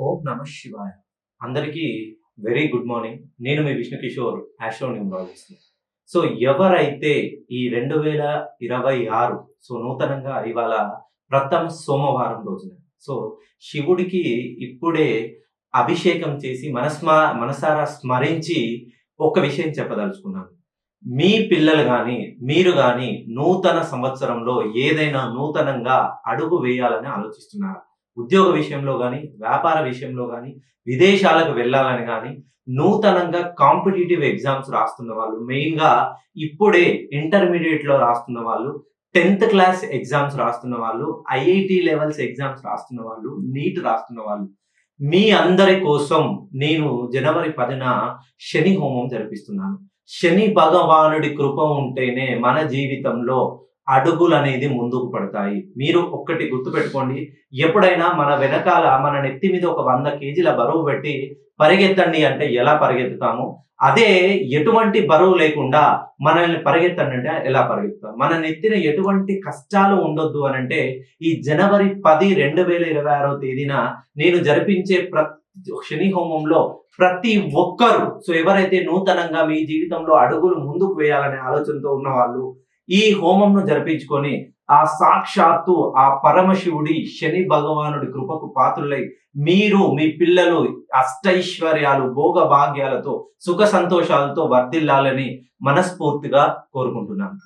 ఓం నమః శివాయ. అందరికీ వెరీ గుడ్ మార్నింగ్. నేను మీ Vishnu Kishore, astro numerologist. So, ఎవరైతే ఈ 2026 నూతనంగా ఇవాళ ప్రథమ సోమవారం రోజున సో, శివుడికి ఇప్పుడే అభిషేకం చేసి మనసారా స్మరించి ఒక విషయం చెప్పదలుచుకున్నాను. మీ పిల్లలు గాని, మీరు గాని నూతన సంవత్సరంలో ఏదైనా నూతనంగా అడుగు వేయాలని ఆలోచిస్తున్నారా? ఉద్యోగ విషయంలో గాని, వ్యాపార విషయంలో గాని, విదేశాలకు వెళ్ళాలని గాని, నూతనంగా కాంపిటీటివ్ ఎగ్జామ్స్ రాస్తున్న వాళ్ళు, మెయిన్‌గా ఇప్పుడే ఇంటర్మీడియేట్‌లో రాస్తున్న వాళ్ళు, 10థ్ క్లాస్ ఎగ్జామ్స్ రాస్తున్న వాళ్ళు, ఐఐటీ లెవెల్స్ ఎగ్జామ్స్ రాస్తున్న వాళ్ళు, నీట్ రాస్తున్న వాళ్ళు, మీ అందరి కోసం నేను జనవరి 10న శని హోమం జరిపిస్తున్నాను. శని భగవానుడి కృప ఉంటేనే మన జీవితంలో అడుగులనేది ముందుకు పడతాయి. మీరు ఒక్కటి గుర్తుపెట్టుకోండి. ఎప్పుడైనా మన వెనకాల మన నెత్తి మీద ఒక 100 కేజీల బరువు పెట్టి పరిగెత్తండి అంటే ఎలా పరిగెత్తుతామో, అదే ఎటువంటి బరువు లేకుండా మనల్ని పరిగెత్తండి అంటే ఎలా పరిగెత్తుతాం. మన నెత్తిన ఎటువంటి కష్టాలు ఉండొద్దు అనంటే ఈ జనవరి 10, 2026 తేదీన నేను జరిపించే శని హోమంలో ప్రతి ఒక్కరు ఎవరైతే నూతనంగా మీ జీవితంలో అడుగులు ముందుకు వేయాలనే ఆలోచనతో ఉన్నవాళ్ళు ఈ హోమంను జరిపించుకొని ఆ సాక్షాత్తు ఆ పరమశివుడి శని భగవానుడి కృపకు పాత్రులై మీరు మీ పిల్లలు అష్టైశ్వర్యాలు భోగ భాగ్యాలతో సుఖ సంతోషాలతో వర్ధిల్లాలని మనస్ఫూర్తిగా కోరుకుంటున్నాను.